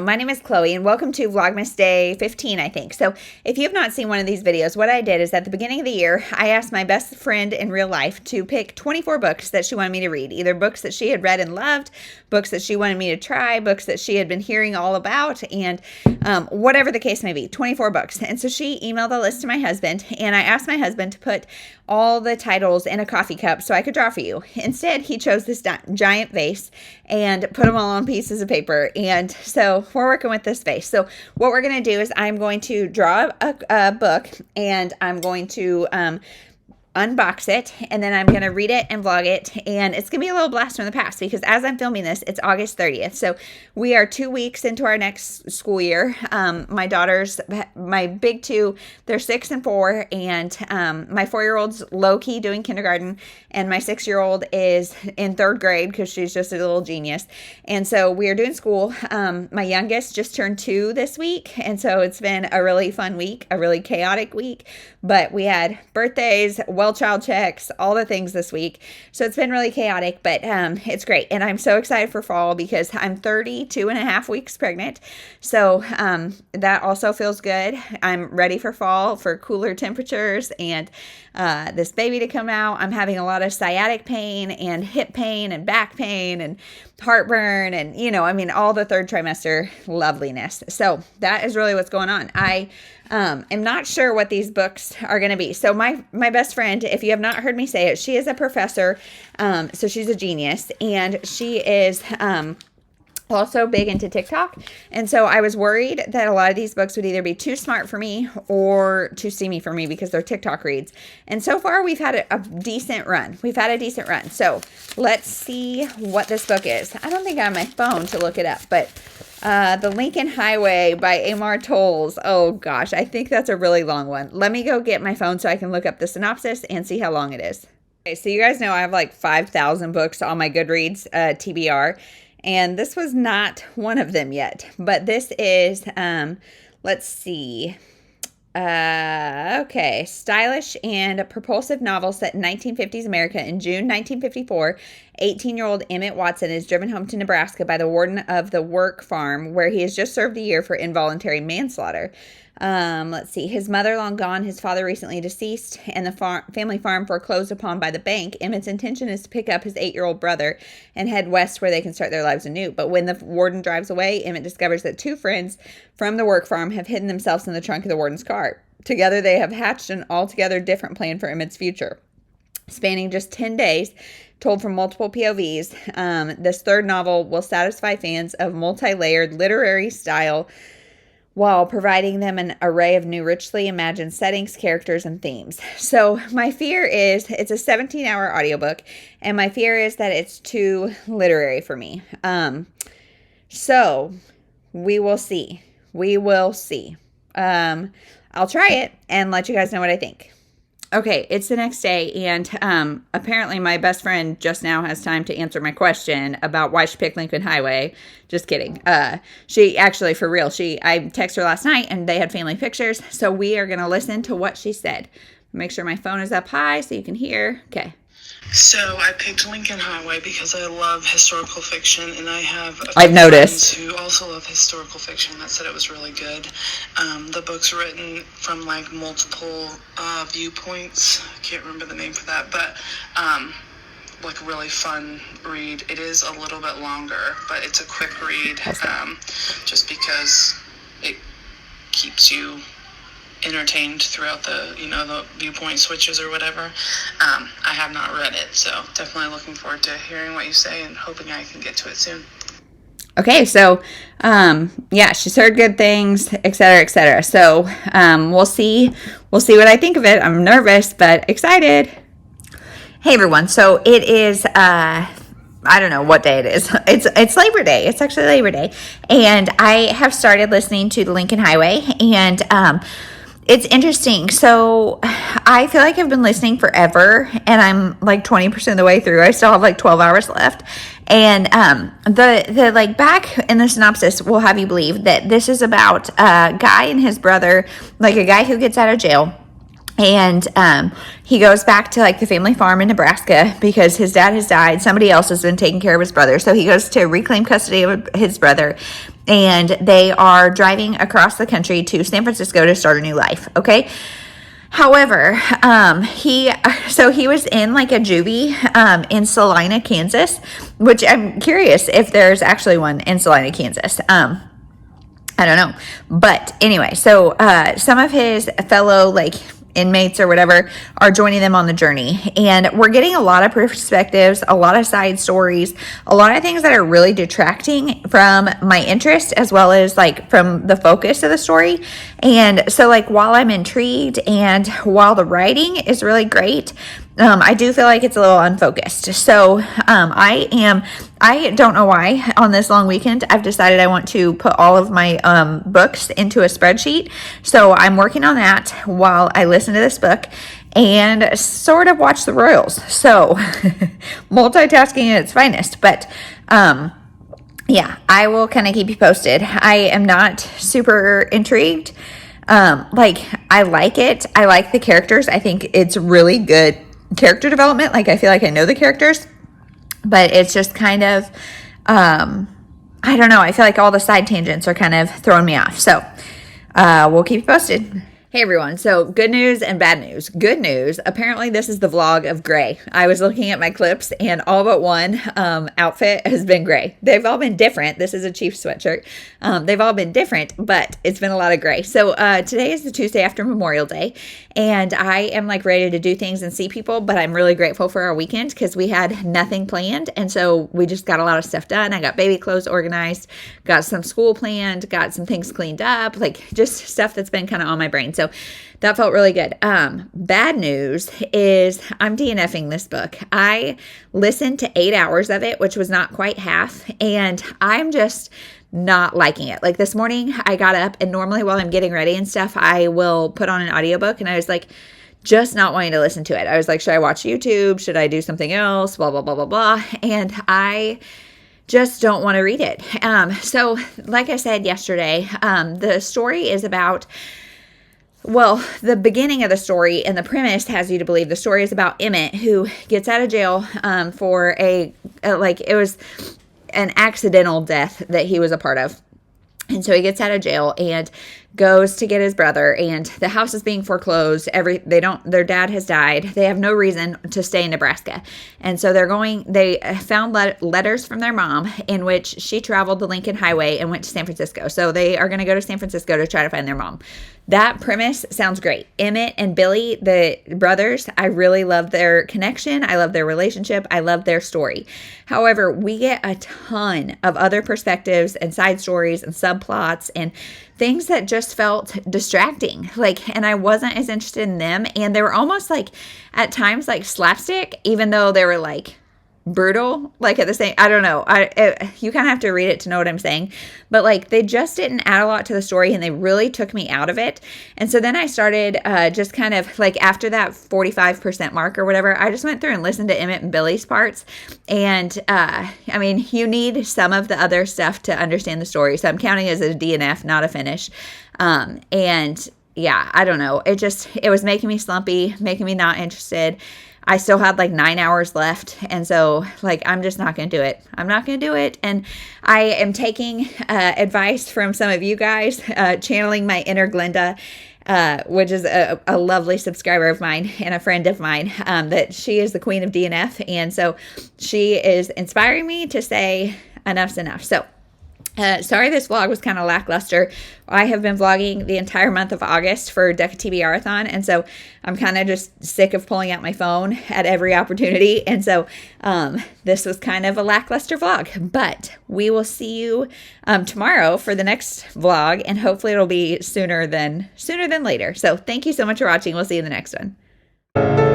everyone, my name is Chloe and welcome to Vlogmas Day 15, I think. So if you have not seen one of these videos, what I did is at the beginning of the year, I asked my best friend in real life to pick 24 books that she wanted me to read. Either books that she had read and loved, books that she wanted me to try, books that she had been hearing all about, and whatever the case may be, 24 books. And so she emailed the list to my husband, and I asked my husband to put all the titles in a coffee cup so I could draw for you. Instead, he chose this giant vase and put them all on pieces of paper. And so we're working with this vase. So what we're going to do is I'm going to draw a book, and I'm going to unbox it, and then I'm going to read it and vlog it, and it's going to be a little blast from the past because as I'm filming this, it's August 30th, so we are 2 weeks into our next school year. My daughters, my big two, they're 6 and 4, and my 4-year-old's low-key doing kindergarten, and my 6-year-old is in 3rd grade because she's just a little genius, and so we are doing school. My youngest just turned 2 this week, and so it's been a really fun week, a really chaotic week, but we had birthdays, well child checks, all the things this week. So it's been really chaotic, but it's great. And I'm so excited for fall because I'm 32 and a half weeks pregnant. So that also feels good. I'm ready for fall, for cooler temperatures and this baby to come out. I'm having a lot of sciatic pain and hip pain and back pain and heartburn and, all the 3rd trimester loveliness. So that is really what's going on. I am not sure what these books are going to be. So my best friend, if you have not heard me say it, she is a professor. So she's a genius, and she is also big into TikTok. And so I was worried that a lot of these books would either be too smart for me or too steamy for me because they're TikTok reads. And so far we've had a decent run. So let's see what this book is. I don't think I have my phone to look it up, but The Lincoln Highway by Amar Towles. Oh gosh, I think that's a really long one. Let me go get my phone so I can look up the synopsis and see how long it is. Okay, so you guys know I have like 5,000 books on my Goodreads TBR. And this was not one of them yet, but this is, let's see, okay, stylish and propulsive novel set in 1950s America. In June 1954, 18-year-old Emmett Watson is driven home to Nebraska by the warden of the work farm, where he has just served a year for involuntary manslaughter. Let's see. His mother long gone, his father recently deceased, and the family farm foreclosed upon by the bank. Emmett's intention is to pick up his 8-year-old brother and head west where they can start their lives anew. But when the warden drives away, Emmett discovers that 2 friends from the work farm have hidden themselves in the trunk of the warden's car. Together, they have hatched an altogether different plan for Emmett's future. Spanning just 10 days, told from multiple POVs, this 3rd novel will satisfy fans of multi-layered literary style while providing them an array of new, richly imagined settings, characters, and themes. So my fear is it's a 17-hour audiobook, and my fear is that it's too literary for me. So we will see. I'll try it and let you guys know what I think. Okay, it's the next day, and apparently my best friend just now has time to answer my question about why she picked Lincoln Highway. Just kidding. She actually, for real, I texted her last night, and they had family pictures, so we are going to listen to what she said. Make sure my phone is up high so you can hear. Okay. So I picked Lincoln Highway because I love historical fiction, and I have I've noticed friends who also love historical fiction that said it was really good. The book's written from like multiple viewpoints. I can't remember the name for that, but like a really fun read. It is a little bit longer, but it's a quick read, just because it keeps you entertained throughout the viewpoint switches or whatever. I have not read it, so definitely looking forward to hearing what you say and hoping I can get to it soon. Okay, so she's heard good things, etc., etc. So we'll see what I think of it. I'm nervous but excited. Hey everyone, so it is I don't know what day it is. It's Labor Day. It's actually Labor Day, and I have started listening to the Lincoln Highway, and it's interesting. So I feel like I've been listening forever, and I'm like 20% of the way through. I still have like 12 hours left. And the like back in the synopsis will have you believe that this is about a guy and his brother, like a guy who gets out of jail. And he goes back to like the family farm in Nebraska because his dad has died. Somebody else has been taking care of his brother. So he goes to reclaim custody of his brother. and they are driving across the country to San Francisco to start a new life. Okay. However, he was in like a juvie in Salina, Kansas, which I'm curious if there's actually one in Salina, Kansas. I don't know. But anyway, so some of his fellow like inmates or whatever are joining them on the journey, and we're getting a lot of perspectives, a lot of side stories, a lot of things that are really detracting from my interest as well as like from the focus of the story. And so like while I'm intrigued and while the writing is really great, I do feel like it's a little unfocused. So I don't know why on this long weekend I've decided I want to put all of my books into a spreadsheet. So I'm working on that while I listen to this book and sort of watch the Royals. So multitasking at its finest. But yeah, I will kind of keep you posted. I am not super intrigued. Like I like it. I like the characters. I think it's really good character development. Like I feel like I know the characters, but it's just kind of I don't know, I feel like all the side tangents are kind of throwing me off. So we'll keep you posted. Hey everyone, so good news and bad news. Good news, apparently this is the vlog of gray. I was looking at my clips and all but one outfit has been gray. They've all been different. This is a Chiefs sweatshirt. They've all been different, but it's been a lot of gray. So today is the Tuesday after Memorial Day, and I am like ready to do things and see people, but I'm really grateful for our weekend because we had nothing planned, and so we just got a lot of stuff done. I got baby clothes organized, got some school planned, got some things cleaned up, like just stuff that's been kind of on my brain. So that felt really good. Bad news is I'm DNFing this book. I listened to 8 hours of it, which was not quite half, and I'm just not liking it. Like this morning I got up, and normally while I'm getting ready and stuff, I will put on an audiobook, and I was like, just not wanting to listen to it. I was like, should I watch YouTube? Should I do something else? Blah, blah, blah, blah, blah. And I just don't want to read it. So like I said yesterday, the story is about, well, the beginning of the story and the premise has you to believe the story is about Emmett, who gets out of jail for it was an accidental death that he was a part of. And so he gets out of jail and goes to get his brother, and the house is being foreclosed. Their dad has died. They have no reason to stay in Nebraska. And so they found letters from their mom in which she traveled the Lincoln Highway and went to San Francisco. So they are going to go to San Francisco to try to find their mom. That premise sounds great. Emmett and Billy, the brothers, I really love their connection. I love their relationship. I love their story. However, we get a ton of other perspectives and side stories and subplots and things that just felt distracting. And I wasn't as interested in them. And they were almost like at times like slapstick, even though they were like brutal, like at the same, I don't know. You kind of have to read it to know what I'm saying, but like they just didn't add a lot to the story, and they really took me out of it. And so then I started just kind of like after that 45% mark or whatever, I just went through and listened to Emmett and Billy's parts. And I mean, you need some of the other stuff to understand the story. So I'm counting as a DNF, not a finish. And yeah, I don't know. It was making me slumpy, making me not interested. I still had like 9 hours left. And so like, I'm just not going to do it. I'm not going to do it. And I am taking advice from some of you guys, channeling my inner Glenda, which is a lovely subscriber of mine and a friend of mine, that she is the queen of DNF. And so she is inspiring me to say enough's enough. So sorry this vlog was kind of lackluster. I have been vlogging the entire month of August for Deca TBR-a-thon, and so I'm kind of just sick of pulling out my phone at every opportunity, and so this was kind of a lackluster vlog, but we will see you tomorrow for the next vlog, and hopefully it'll be sooner than later. So thank you so much for watching. We'll see you in the next one.